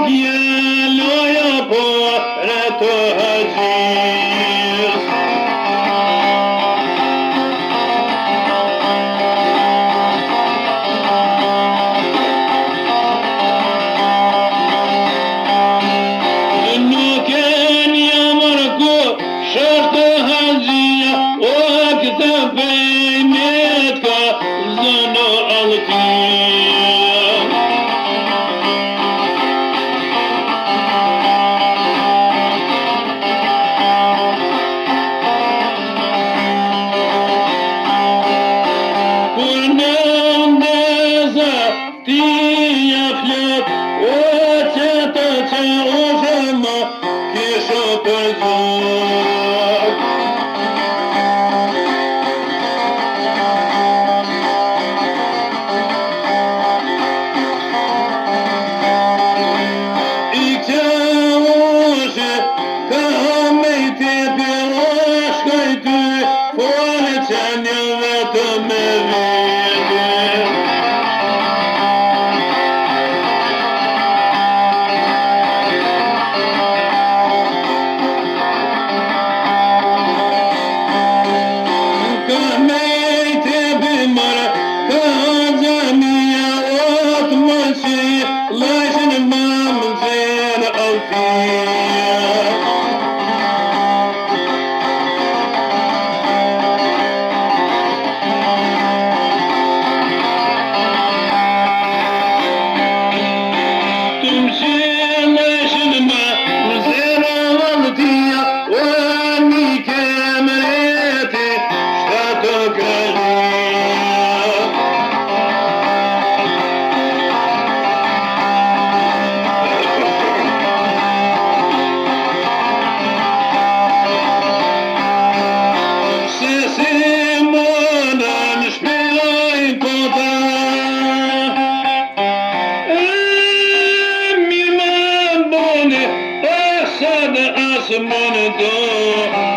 djeloja po reto haqis. Nuk e një mërku shërtë haqia, o këtë pejmet ka zënë alkia. Kur në ndeza ti ja flet, o qëtë që u shëma kisho përzor. I këtë ushe ka me i tepe o shkoj ty, fole që një vetë me vete. Ka me i tepe mara, ka gjamia o të mëqi, lajshin ma më zërë altia. Asmane do